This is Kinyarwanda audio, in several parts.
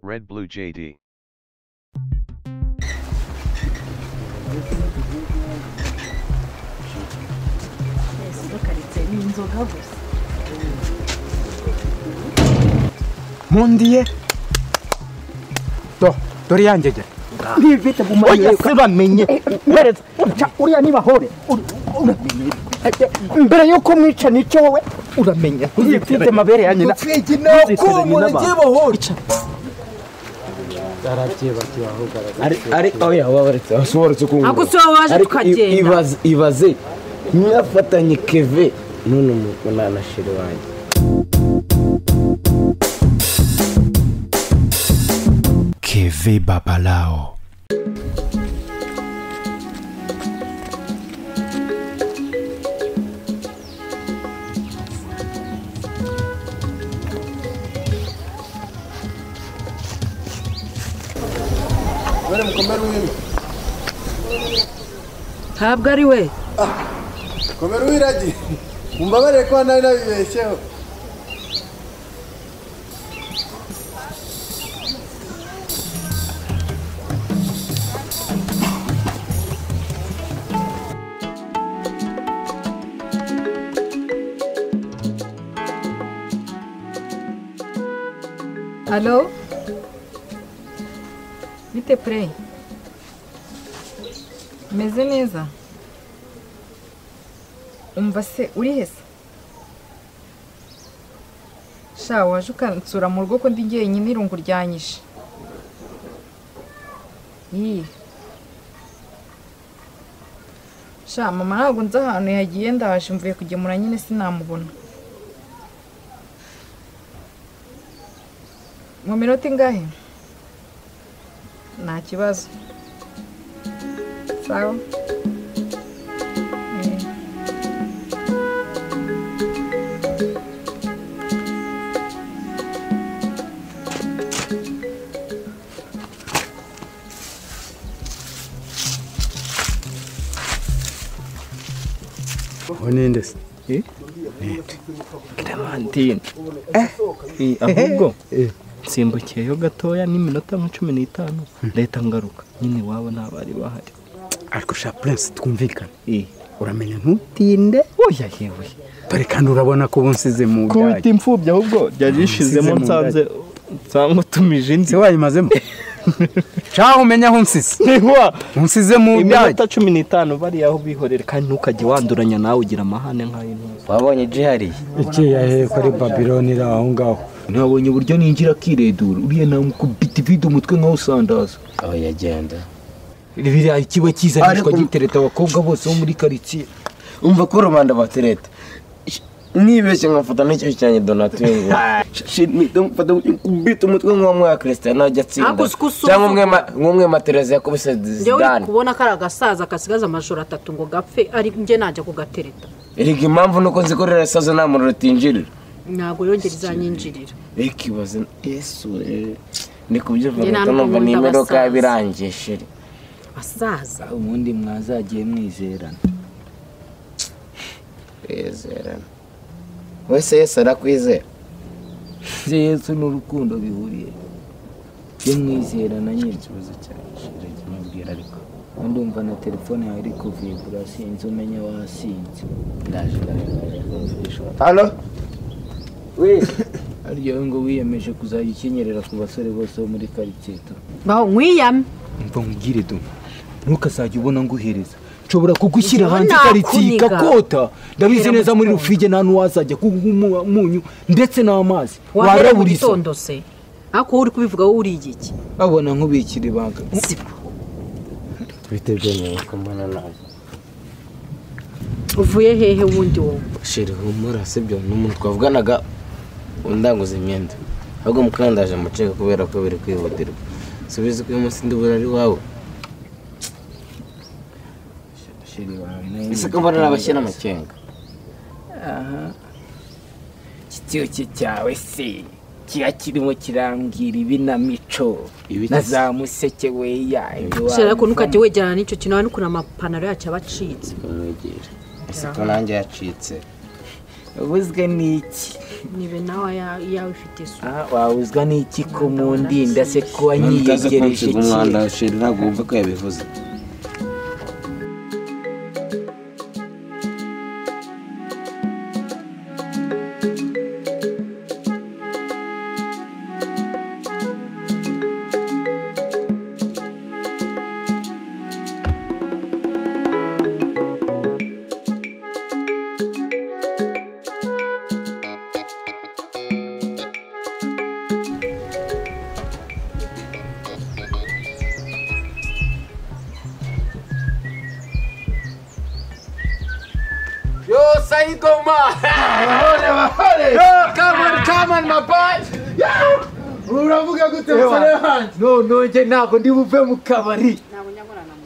RedBlue JD. Mondiye dore yanjye nivite bumaye bamenye mpereza uriya niba hore mbere yuko mwica nico wowe uramenya ufite mabere yanjye na ko murege bahore darabye bakibaho ari oya wabaretse asoboretse ko ako so waje tukagenda ibaze nyafatanye Keve none umuntu shiri wanjye Keve babalao Wale mkomero wino ntabwo ari we komero wiragi mumbabare ko nari nabibeshyeho Allo? Bite pre? Meze neza? Umva se uri hese? Sha waje ukansura mu rugo ko ndi jyenyine irungu ryanyishe. Sha mama ntabwo nzi ahantu yagiye ndaje mvuye kugemura nyine sinamubona. Mu minota ingahe? Nta kibazo. Sawa. Onendes Clementine ahubwo simbukiyeyo gatoya n'iminota nka 15 leta ngaruka nyine wabo nabari bahari ariko sha Prince twumvikana uramenya ntutinde oya yewe dore kandi urabona ko bunsize mu byaje kubita imfubye ahubwo ryarishizemo nsanze tumije inzi wayimazemo Chaho umenya aho nsise unsize mu iminota 15 bari aho bihorera kandi ntukajye wanduranya nawe ugira amahane nk'ayintu wabonye jihari iki yahe ko ari Babylon ira aho ngaho nabonye uburyo ninjira kiredura uriye namukubita video umutwe nkaho usandaza aho yagenda biriya ikiwe kizanishwa gitereta abakobwa bose bo muri quartier umva ko romanda batereta nibeshye nkafata n'icyo cyanye Donatingo mfata kubita umutwe nk'umwe wa Cristiano ajya tsinda cyangwa umwe Matereza yakubise Zidane kubona kari agasaza kasigaza amajoro 3 ngo gapfe ari nje najya kugatereta erega impamvu nuko nzikorera saza nta muntu rutinjirira ntago yongera izanyinjirira ikibazo Yesu ni kubyumva numva nimero ka birangishe asaza umundi mwazagiye mwizerana wese Yesu arakwizera Yesu n'urukundo bihuriye mwizerana nyine ikibazo cyane kimubwira ariko ndumva na telefone yawe iri kuvibura sinzi umenye wasinze ndaje Allo ariyo ngo wiyemeje kuzajya ukinyerera ku basore bose bo muri quartier baho nkwiyame mva nkugire do ntukazajya ubona nguhereza nshobora kugushyira hanze quartier kakota ndabizi neza muri rufige nta nuwazajya kumunyu ndetse n'amazi waraburiza se ako uri kubivuga wowe uri igiki abona nkubikira ibanga bitebye kumana nawe uvuye hehe wundi wowe shiri humura sibyo n'umuntu twavuganaga undanguza imyenda ahubwo mukandaje muceka kubera ko biri kwihutirwa subize ko umunsi ndubura ari wawe shiri wawe ese ko mbona abashyira amakenga kitiyo cyawe se kiya kirimo kirambwira ibinamico nazamuseke we yanjye shira ko nukajye wegerana n'icyo kintu n'ukura amapanaro yacu abacitse ese ko nanjye yacitse ubuzwe n'iki nibe nawe yawe ufite isuku wawuzwa n'iki ko mu ndinda se ko wanyiyegereje iki umwanda sheri ntabwo wumva ko yabivuze Come on, my boy. Uravuga gute musore wanjye? No, nje ntabwo ndi buve mu kabari. ntabwo nyagorana mu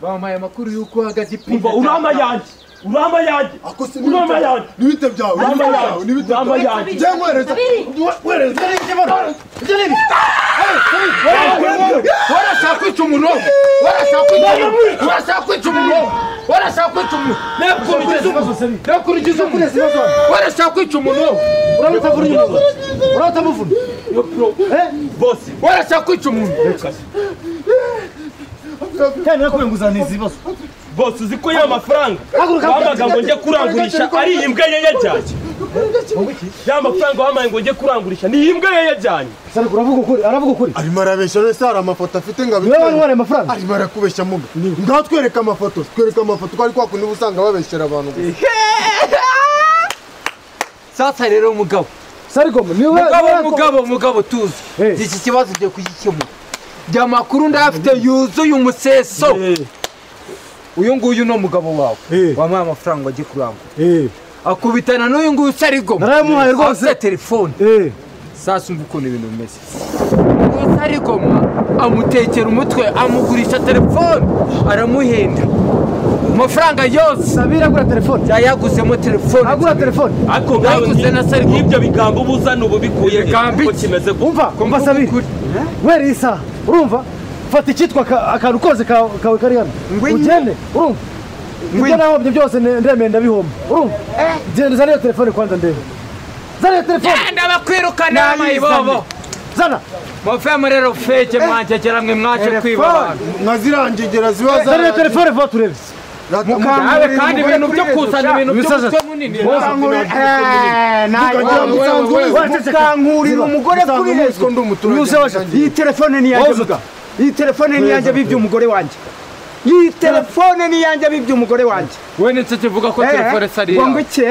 Bamaye amakuru yuko hagaze ipinda. Urama yanjye. Urama yanjye. Nibite byawe. Urama yanjye. Je mwereza. Mwereza. Warashaka kwica umuntu. Nakurikiza ukurezi bazo. Warashaka kwica umuntu. Uratamuvuna. Yo pro. Boss. Warashaka kwica umuntu. Kandi nakubenguzaniza ibibazo. Boss uzi ko y'amafaranga. Bamaga ngo njye kurangurisha ari imbwa ye yajyanye. Y'amafaranga wamaye ngo njye kurangurisha ni imbwa ye yajyanye. Sara aravuga ukuri. Arimo arabeshya none sara amafoto afite ngo Wewe wari amafaranga. arimo arakubeshya muga. Ngaho twereka amafoto ko ari kwa kundi usanga babeshyera abantu. Sasa rero umugabo. Sarigoma niwe Mugabo tuzi. Iki kibazo cyo kugikemura. Bya makuru ndafite yuzuye umuseso. Uyu nguyu no mugabo wawe. Wamaye amafaranga agiye kurangura. Akubitana n'uyu nguyu Sarigoma. Naramuhaye rwose telefone. Sasa umva ukuntu ibintu bimeze. Sarigoma amutekera umutwe amugurisha telefone aramuhenda. Amafaranga yose Sabira agura telefone. Yayaguzemo telefone. Agura telefone. Ako ngaho na Sarigoma ibyo bigambo buzana ubu bikuye ko kimeze Umva Sabira. Where isa? Urumva? Fata icyitwa akantu koze kawe kari hano. Ugende. Urumva? Ibyo naho byo byose ndemenda bihomba. Urumva? Genda zana telefone kwanza ndebe. Zana telefone. Ndabakwirukana amayibobo. Zana. Mufemo rero feke mwanjegera mwe mwaje kwiba. Nkazirangegera zibaza. Zana telefone vuba turebe. Mukamwe kandi ibintu byo kuzana ibintu byo munini. Mukankurira umugore kuri rezo Umusaza. Iyi telefone ni yanjye vuga. Iyi telefone ni yanjye bibye umugore wanjye. Iyi telefone ni yanjye bibye umugore wanjye. We nitse kivuga ko telefone sari yawe. Ngo iki?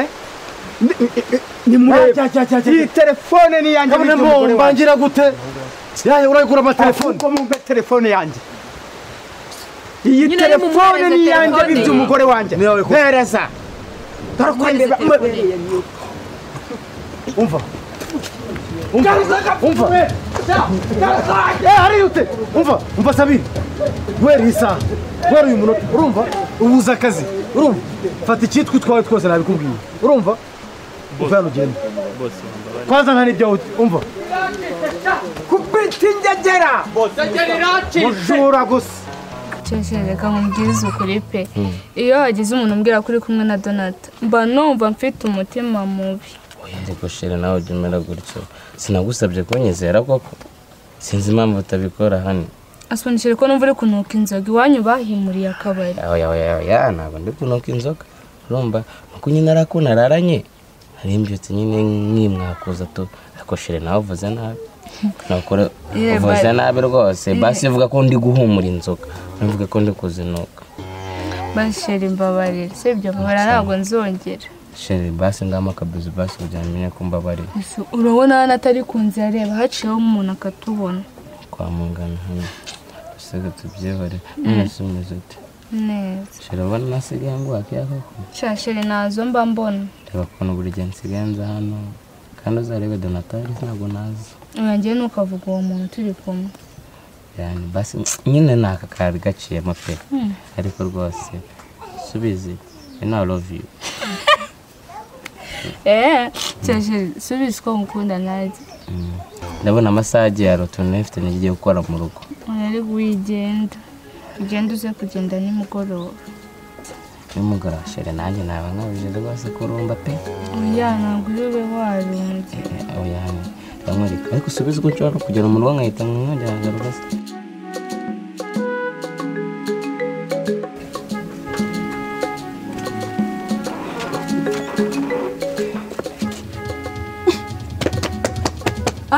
Ni murebe. Iyi telefone ni yanjye bibye umugore wanjye. Mbangira gute? Yaye uragura ama telefone. Ko mu telefone yanjye. Iyi telefone ni yanjye bibye umugore wanjye. Hereza. Tarakwendeba. Umva. Hari ute? Umva Sabira. Where isa? Where uyu munota? Urumva? Ubuza akazi. Urumva? Fata icyitwa twawe twose nabikubwiye. Urumva? Uvana ugenda. Kwanza nta nibyo umva. Kubita ingegera. Mujura gusa. Reka nkubwirize ukuri pe. Iyo hagize umuntu umbwira ko uri kumwe na Donata mba numva mfite umutima mubi. Ariko sheri nawe ujya umera gutyo sinagusabye kunyizera koko sinzi impamvu utabikora hano. Asobanukire ko numva uri kunuka inzoga iwanyu bahimuriye akabari. Oya ntabwo ndi kunuka inzoga urumva nuko nyine arakuna araranye hari imbyutse nyine nk'imwakuza tu ariko sheri nawe uvuze nabi nakora uvuze nabi rwose basi uvuga ko ndi guhumura inzoga ntuvuge ko ndi kuzinuka. Basheri mbabarira sibyo mbara ntabwo nzongera. Sheri basi ngama kabuzi basi ujyanye ko mbabarira. Urabona hano atari kunzi areba haciyeho umuntu akatubona. Kwa mungana hano usega tubyebare nese umeze ute? Neza. Sheri ubona nasigaye ngo akiyako. Sheri nazo mba mbona. Reba kono buri gihe nsigenza hano kandi uzarebe Donatari ntabwo nazi. Uyangiye nukavuga uwo muntu turi kumwe. Yani basi nyine naka kari gaciye mape ariko rwose subizi and I love you. Subizi ko mukunda naje. Ndabona amasaje ya rotone mfite nigiye gukora mu rugo. Ari wigenda. Ugenda uze kugenda nimugoroba. y'umugara shere nanjye naba nkabije rwose kurumba pe oya ntabwo ube warunze oya ndamwereka ariko usubize uko nshobora kugera mu rugo nkahita nkongera rwose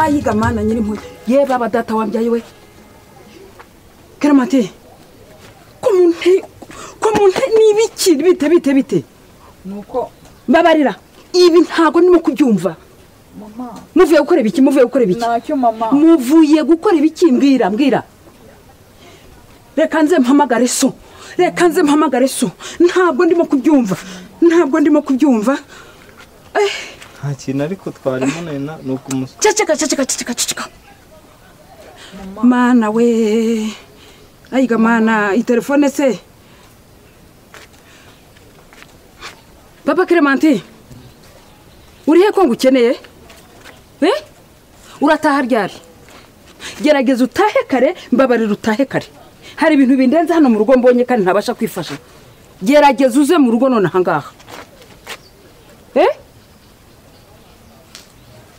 ayiga mana nyiri mpuye ye baba data wambyaye we Karamate ko muntu nibiki bite nuko mbabarira ibi ntago ndimo kubyumva mama muvuye gukora ibiki ntacyo mama muvuye gukora ibiki mbwira reka nze mpamagare so ntabwo ndimo kubyumva nta kintu ariko twarimo nena nuko ceceka mana we ayiga mana itelefone se Papa Clemente urihe ko ngukeneye urataha ryari gerageza utahe kare mbabarira utahe kare hari ibintu bindenze hano mu rugo mbonye kandi ntabasha kwifasha gerageza uze mu rugo none ahangaha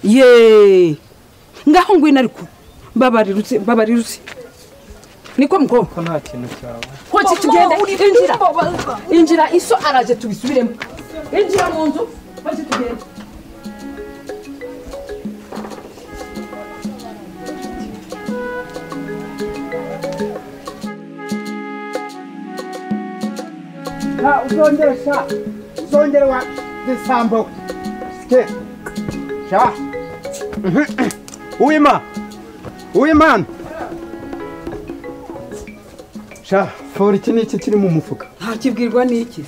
ye ngaho ngwino ariko mbabarirutse niko mko ko nta kintu cyawe ko tugende injira iso araje tubisubiremo injira mu nzu baje tugende uzongere wa gisambo ske sha Uyimana sha fori iki niki kiri mu mufuka ntakibwirwa niki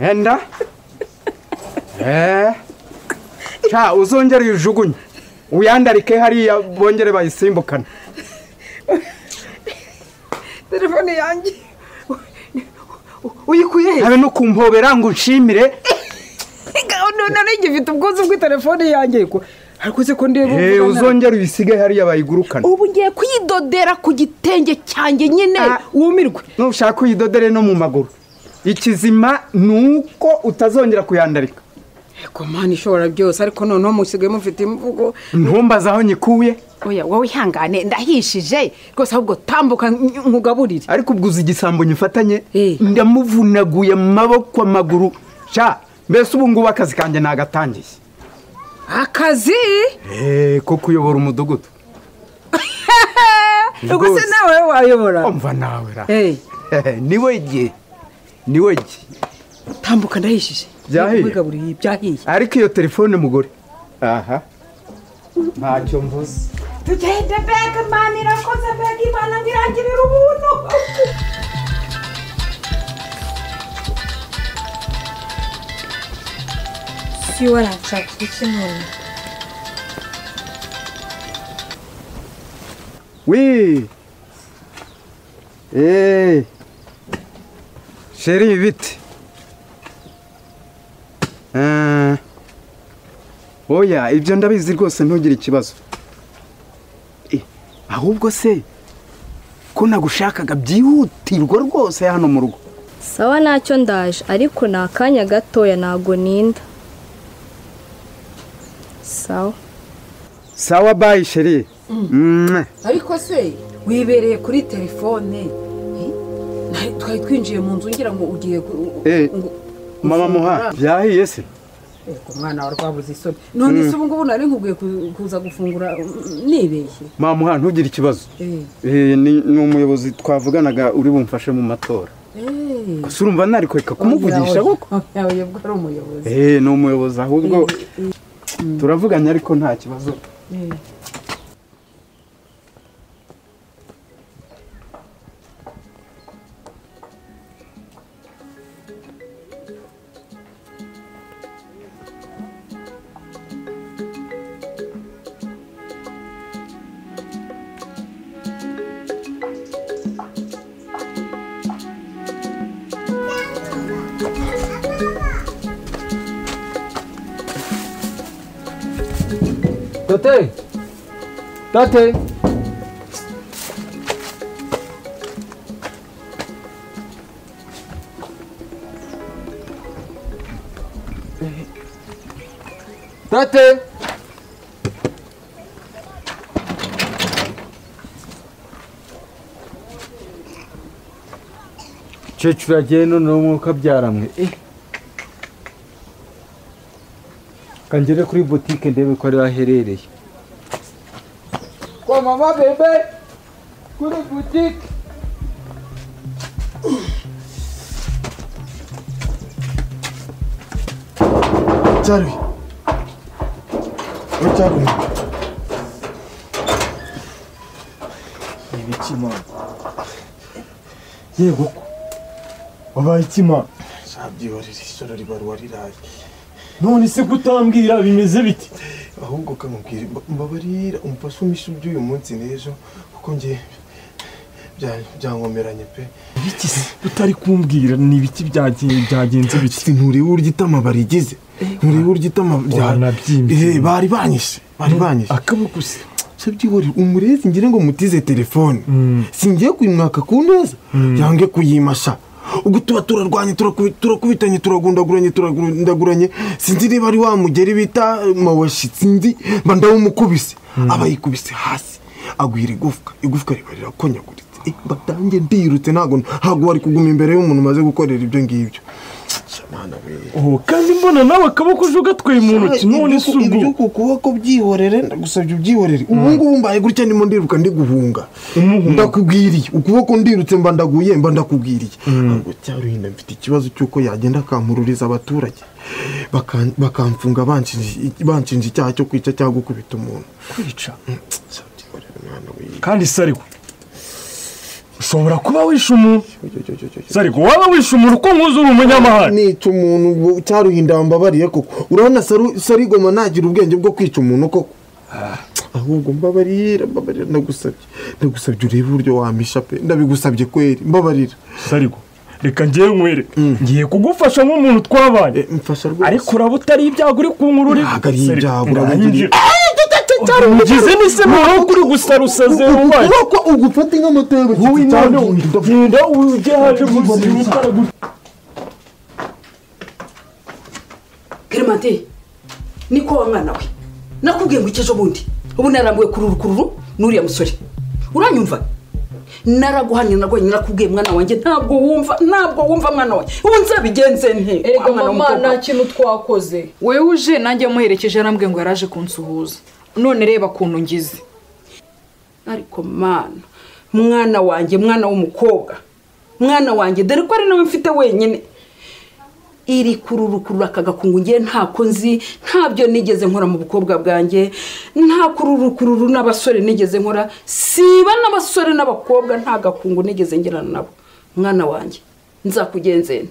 enda sha uzongere ujugunye uyandarike hariya bongere bayisimbukana telefone yanjye uyikuye habe no kumpobera ngo nshimire none ngifite ubwuzu bw'itelefone yanjye ariko se ko ndeba uzongere uyisige hariya bayigurukana ubu ngiye kuyidodera ku gitenge cyanjye nyine wumirwe nushaka kuyidodere no mu maguru ikizima nuko utazongera kuyandarika eko mani ishobora byose ariko noneho musigaye mufite imvugo ntumbaza aho nyikuye oya wowe ihangane ndahishije rwose ahubwo tambuka nkugaburire ariko ubwo uzi igisambo nyifatanye ndamuvunaguye mu maboko amaguru sha mbese ubu ngubu akazi kanjye nagatangiye akazi ko kuyobora umudugudu ubwo se nawe wayobora umva nawe ra niwe gihe tambuka ndahishije byahiye ariko iyo telefone mugore aha ntacyo mvuze tugende bega mani irakoze bega imana ngo irangirire ubuntu si waranshaka iki none sheri biti oya ibyo ndabizi rwose ntugire ikibazo ahubwo se ko nagushakaga byihutirwa rwose hano mu rugo sawa ntacyo ndaje ariko ni akanya gatoya ntago ninda sawa bayi sheri ariko se wibereye kuri telefone twari twinjiye mu nzu ngira ngo ugiye mama muha byahiye se umwana wa rwabuze isoni none se ubu ngubu nari nkubwiye kuza gufungura nibeshye mama muha ntugire ikibazo ni umuyobozi twavuganaga uri bumfashe mu matora gusa urumva nari kweka kumuvugisha koko yawe bwo ari umuyobozi ni umuyobozi ahubwo turavuganye ariko nta kibazo Tate tate cecuru agiye none umwuka byaramwe kangere kuri boutique ndebe ko ari aherereye kwa mama bebe kuri boutique Charlie. Charlie. ibikima yego wabaye ikima Shabyihorera isoro ribaruwa riraye. none se kutambwira bimeze biti Ahubwo kamubwira mbabarira umfashe umisha by'uyu munsi n'ejo kuko ngiye byankomeranye pe. ibiki se utari kumbwira ni ibiki byagenze biti Nturiwe urya itama barigize. Nturiwe urya itama bari banyishe. akaboko se Shabyihorera umurezi ngire ngo mutize telefone. Singiye kuyimwaka ku neza yange kuyimasha. Ubwo tuba turarwanye turakubitanye turagundaguranye sinzi niba ari wa mugeri bita mawashi sinzi bandawo umukubise abayikubise hasi agwira igufwa ribarira konyaguritse batange ndirutse ntago wari kuguma imbere y'umuntu maze gukorera ibyo ngibyo kandi mbona nawe akaboko uje ugatwaye mu ntoki none se ubwo ibyo kuboko byihorere ndagusabye ubyihorere ubu ngubu mbaye gutya ndimo ndiruka ndi guhunga ndakubwiriye ukuboko ndirutse mba ndakubwiriye ngo cyaruhinda mfite ikibazo cy'uko yagenda akampururiza abaturage bakamfunga banshinja icyaha cyo kwica cyangwa gukubita umuntu kwica kandi se ariko ushobora kuba wishe umuntu ariko waba wishe umuntu uko nkuzura umunyamahanga nica umuntu cyaruhinda mbabariye koko urabona sarigoma nagira ubwenge bwo kwica umuntu koko ahubwo mbabarira ndagusabye urebe uburyo wamisha pe ndabigusabye kweri mbabarira sariko reka ngiye nkwere ngiye kugufasha nk'umuntu twabaye ariko uraba utari ibyago uri kunkurura ari ibyago urabugiriye ugize n'ise muho kuri gusarusaze ubaye kuko ugufata nk'amatebo genda ujye haje gusibuka Clementine niko wa mwana we nakubwiye ngo icyo bundi ubu narambuye kururu nuriya musore uranyumva naraguhanye nagwanye nakubwiye mwana wanjye ntabwo wumva mwana wanjye ubu nzabigenze nte erega mama nta kintu twakoze wewe uje nanjye muherekeje arambwiye ngo yaraje kunsuhuza none reba kuntu ngize ariko mwana wanjye mwana w'umukobwa mwana wanjye dore ko ari nawe mfite wenyine iri kururu akagakungu ngiye ntako nzi ntabyo nigeze nkora mu bukobwa bwanjye nta kururu n'abasore nigeze nkora siba n'abasore n'abakobwa nta gakungu nigeze ngirana nabo mwana wanjye nzakugenzene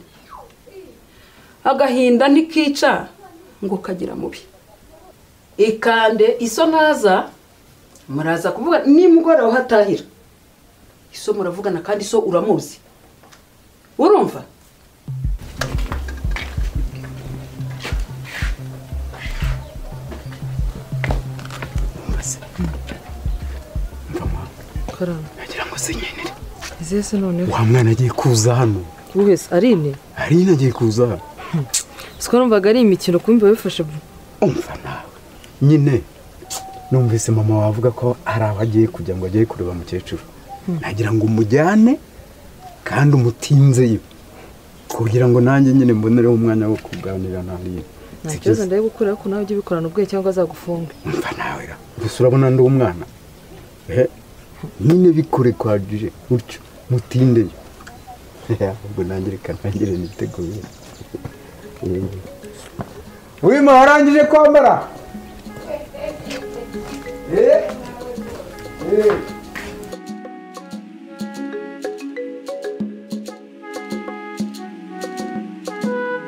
agahinda ntikica ngo kagira mubi ikande iso naza muraza kuvuga nimugora uhatahira iso muravugana kandi iso uramuzi urumva nagira ngo sinyenere izese none wa mwana agiye kuza hano wese Aline agiye kuza hano siko numvaga ari imikino kumbe bifashe umva nawe nyine numvise mama wavuga ko hari abagiye kujya ngo agiye kureba mukecuru nagira ngo umujyane kandi umutinzeyo kugira ngo nanjye nyine mbonereho umwanya wo kuganira na Aline nta kibazo ndaye gukora ko nawe ujye bikorana ubwe cyangwa azagufunga umva nawe gusa urabona ndi umwana nyine bikore kwajije utyo mutindeyo ahubwo nanjye reka ntangire niteguye wima warangije kwambara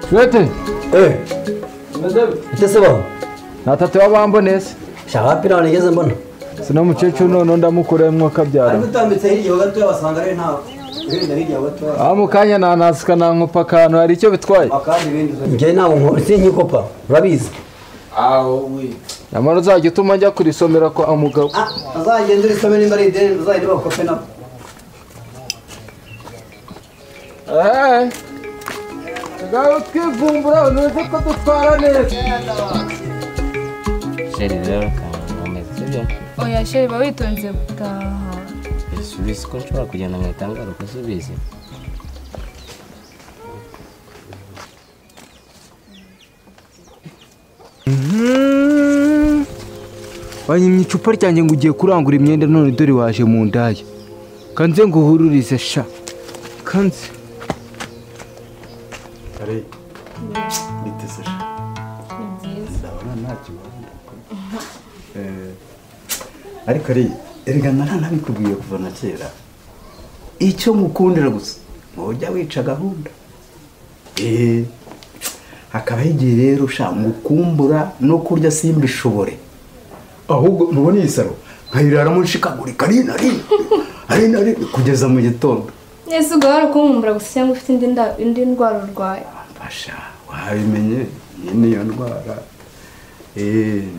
Shwete Itese baho natatu wabambonese shawapi nawe nigeze mbona sino mukecuru none ndamukuremwo kabyara ariko utambitse hirya gato basanga ari ntawe wenda hirya gato mukanya nanasika nankupa akantu hari icyo bitwaye akandi ibindi njye nawe sinkikopa urabizi nyamara uzajya utuma njya kurisomera ko amugabo azagenda urisome nimba ari ideni uzajya bakope nabo ngaho twivumbura unoze ko dutwara neza sheri rero kameze sibyo oya sheri ba witonze gutaha subizi ko nshobora kugenda nkahita ngaruka subizi wanyimye icupa ryanjye ngo ugiye kurangura imyenda none dore waje mu ndaya kanze ngo uhururize sha kanze Ari bitese sha ndabona nta kibazo ariko ari erega nabikubwiye kuva na kera icyo mukundira gusa mujya wica gahunda hakaba igihe rero sha mukumbura no kurya simbishobore ahubwo mubona iyi saro nkayiraramo nshikagurika ari kugeza mu gitondo ese ubwo wari ukumbumbura gusa cyangwa ufite indi ndwara urwaye mfasha wabimenye iyi niyo ndwara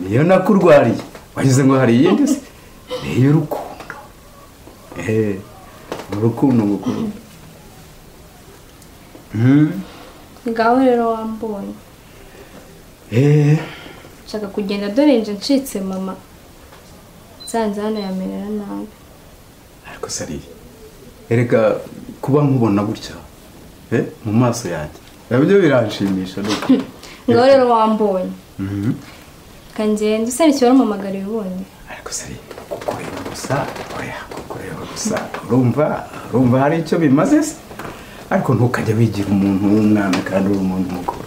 niyo nakurwariye wagize ngo hari iyindi se niyo urukundo urukundo ngukunda ngaho rero wambonye nshaka kugenda dore nje ncitse mama nsanze hano yamerera nabi ariko sari erega kuba nkubona gutya mu maso yanjye nabyo biranshimisha ngaho rero wambonye kangenda usa n'ikibazo umamagara ibonye ariko sari kukureba gusa urumva hari icyo bimaze se ariko ntukajya wigira umuntu w'umwana kandi uri umuntu mukuru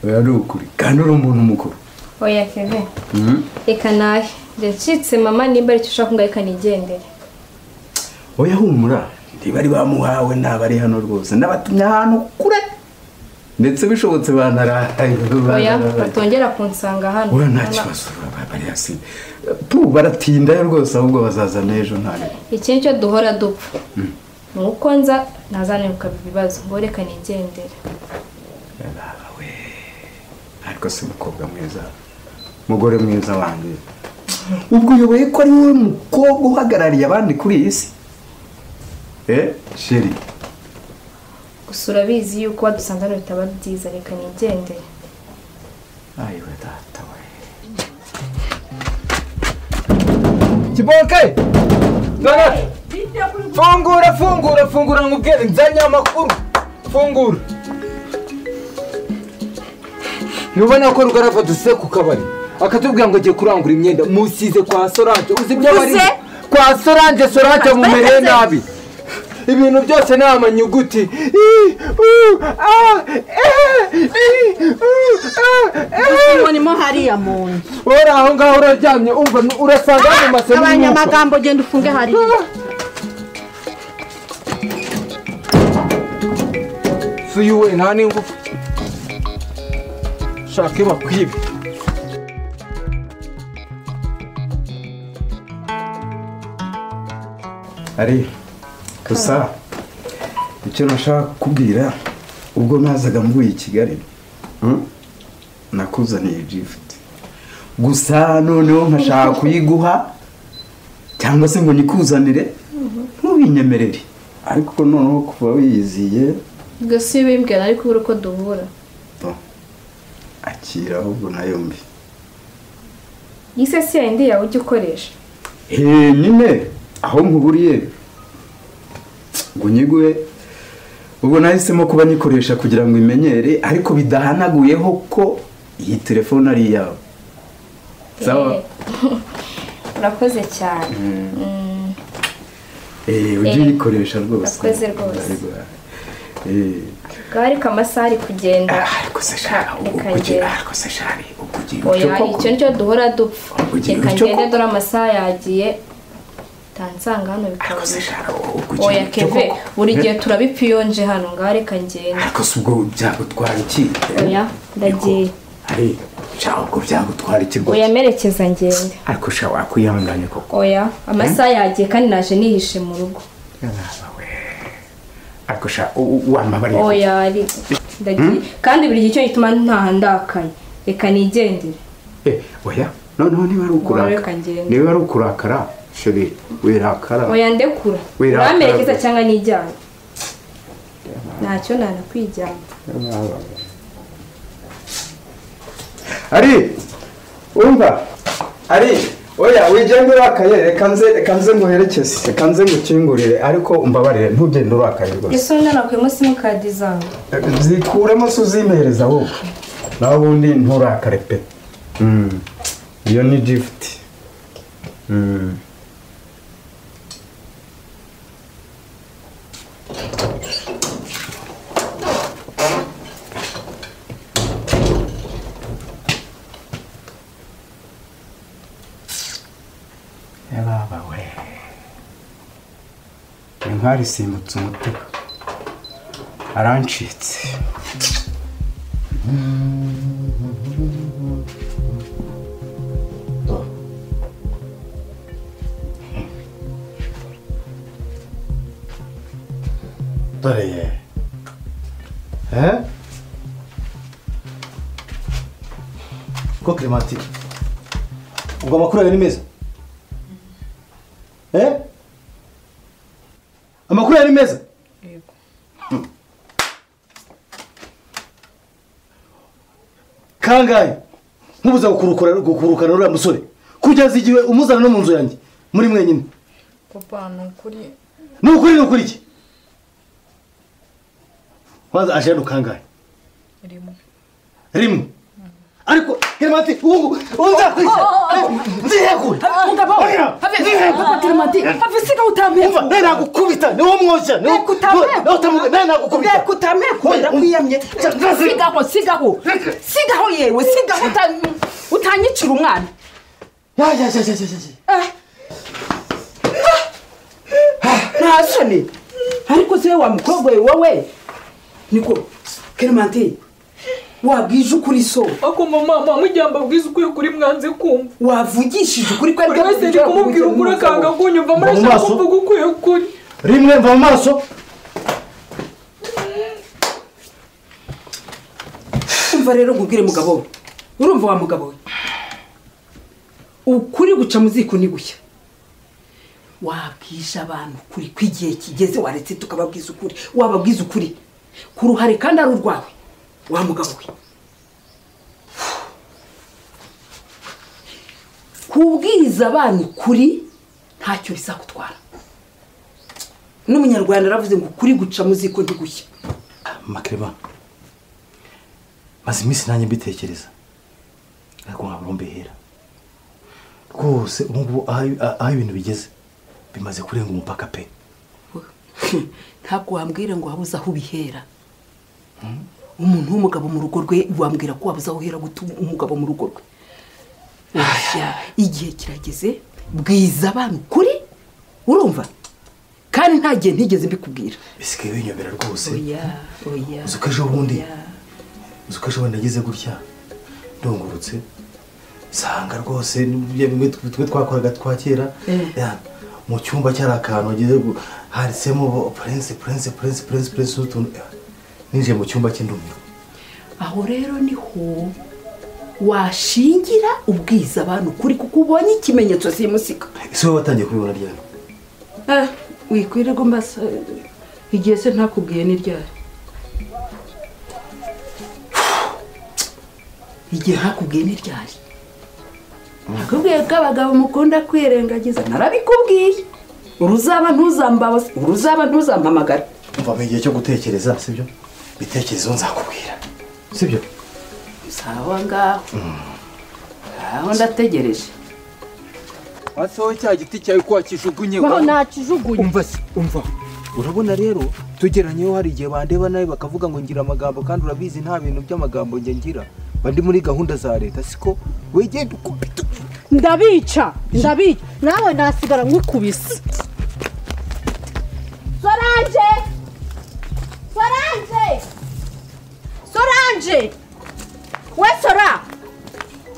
oya ni ukuri kandi uri umuntu mukuru oya Kevin reka nawe ndacitse mama nimba aricyo ushaka ngo reka nigendere oya humura ntibari bamuhawe ntabari hano rwose ndabatumye ahantu kure ndetse bishobotse banarahaye oya batongera kunsanga hano oya nta kibazo bari hasi baratindayo rwose ahubwo bazaza n'ejo ntari iki nicyo duhora dupfa ni uko nza ntazaniruka ibibazo ngo reka nigendere ariko si umukobwa mwiza umugore mwiza wanjye ubwo uyoboye ko ari wowe mukobwa uhagarariye abandi kuri iyi si sheri gusa urabizi yuko wadusanze hano bitaba byiza reka nigendere ayiwe data we kiboke fungura nkubwire nzanye amakuru fungura nubona ko rugarava duse ku kabari akatubwira ngo agiye kurangura imyenda musize kwa Solange uzi ibyo bari kwa Solange mumereye nabi ibintu byose ni amanyuguti Monimo hariya muntu ora aho ngaho uraryamye umva urasanga mu masemu abanyamagambo genda ufunge hariya suyuwe nta n'ingufu shake bakwibe ari gusa icyo nashaka kubwira ubwo nazaga mvuye i Kigali nakuzaniye gift gusa noneho nkashaka kuyiguha cyangwa se ngo nikuzanire ntubinyemerere ariko noneho kuva wiyiziye gasi bimbwira ariko uko duhura akira ahubwo nayo mbi yise si yindi yawe ujya ukoresha nyine aho nkuburiye ngo nyiguhe ubwo nahisemo kuba nyikoresha kugira ngo imenyere ariko bidahanaguyeho ko iyi telefone ari iyawe sawa urakoze cyane ujye uyikoresha rwose urakoze rwose ariko amasaha ari kugenda ariko se shari oya icyo nicyo duhora dupfa reka ngende dore amasaha yagiye tansanga hano bikaba oya Keve buri gihe turabipiyonje hano ngaho reka ngende ariko si ubwo byagutwara iki oya ndagiye ari cyangwa byagutwara iki rwose oya merekeza ngende ariko sha wakwihanganye koko oya amasaha yagiye kandi naje nihishe mu rugo ariko sha wambabariye oya ari ndagiye kandi buri gihe cyo gituma ntaha ndakaye reka nigendere oya noneho niba ari ukurakara sheri wirakara oya ndekura uramerekeza cyangwa nijyana ntacyo nanakwijyana. Ari umva ari oya wigende urakaye reka nze nguherekeze reka nze ngukingurire ariko umbabarire ntugende urakaye rwose. Ese ndanakuyemo simukadi zawe zikuremo se uzimereza ahubwo nawe ubundi nturakare pe. Iyo ni gift. Baba we intwari isimbutse umutego arancitse. Dore ko Clementine ubwo amakuru yawe ni meza? Amakuru yawe ni meza? Yego. Kangahe nkubuza gukurukana uriya musore kugeza igihe umuzana no mu nzu yanjye muri mwenyine? Papa nukuri. Nukuri iki? Kwanza aje kangahe? Rimwe. Ariko Clementine ubu unza kwisa. Ndihekura. Mugabo. Papa Clementine. Papa siga utameka. Nena gukubita ni wo mwoja. Nena gukubita. Nena kutameka ndakwiyamye. Sigaho yewe sigaho utanyicira umwana. Ya. Ntasone. Ariko se wa mukobwa wowe niko Clementine wabwije ukuri so ako mama mujyamba bwiza ukuri kuri mwanze kumva wavugishije ukuri ko ari wese ndi kumubwira ukuri akanga kunyumva murashaka kuvuga ukuri rimwe mva mu maso. umva rero nkubwire mugabo urumva wa mugabo ukuri guca mu ziko ni gushya wabwisha abantu kuri kwigiye kigeze waretse tukababwiza ukuri wababwiza ukuri ku ruhare kandi ari urwawe wa mugabo we kubwiriza abantu kuri ntacyo bizakutwara n'umunyarwanda aravuze ngo kuri guca mu ziko ndi gushya. Makreba maze iminsi nanjye mbitekereza ariko nkabura mbihera rwose ubu aho ibintu bigeze bimaze kurenga umupaka pe. Ntabwo wambwira ngo wabuze aho ubihera. Umuntu w'umugabo mu rugo rwe wambwira ko wabuze aho uhera gutuma umugabo mu rugo rwe. Igihe kirageze bwiza abantu kuri urumva kandi nta gihe ntigeze mbikubwira. Bisigaye binyobera rwose. Oya. Uzukaje ubundi nagize gutya ndongurutse sanga rwose bimwe twe twakoraga twakera mu cyumba cyari akantu ageze harisemo prince utuntu ninje mu cyumba cy'indumiro. Aho rero niho washingira ubwiza abantu kuri kuko ubonye ikimenyetso simusika. Ese wowe watangiye kubibona ryari? Wikwirego mbasa igihe se ntakubwiye ni ryari? Igihe ntakubwiye ni ryari? Nakubwiye ko abagabo mukunda kwirengagiza narabikubwiye. Uruzaba ntuzampamagara. Umva mu gihe cyo gutekereza sibyo? Bitekerezo nzakubwira sibyo? Sawa ngaho. Aho ndategereje. Wasohoye cya giti cyawe ko wakijugunye. Baho nakijugunye. Umva. Urabona rero tugeranyeho hari igihe bandeba nawe bakavuga ngo ngira amagambo kandi urabizi nta bintu by'amagambo nge ngira. Bandi muri gahunda za leta siko wegenda ukubita. Ndabica. Nawe nasigara ngukubise. Solange! We Sora!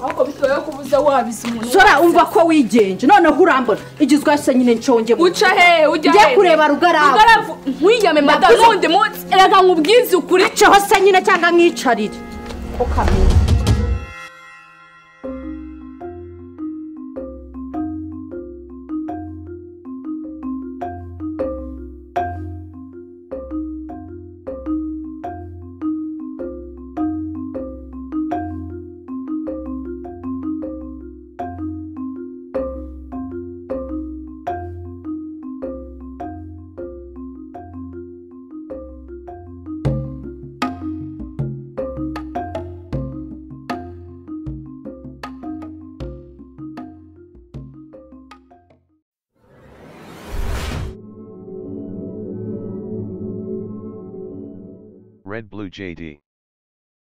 Ako bitoye kubuza wabize umuntu. Sora umva ko wigenje noneho urambona igizwe se nyine nconge mu. Uca he ujya he? Ngiye kureba Rugaravu. Nkwiyame madame wundi munsi eraga nkubwize ukuri. Cyo se nyine cyangwa nkicarire. Ko kamera. RedBlue JD.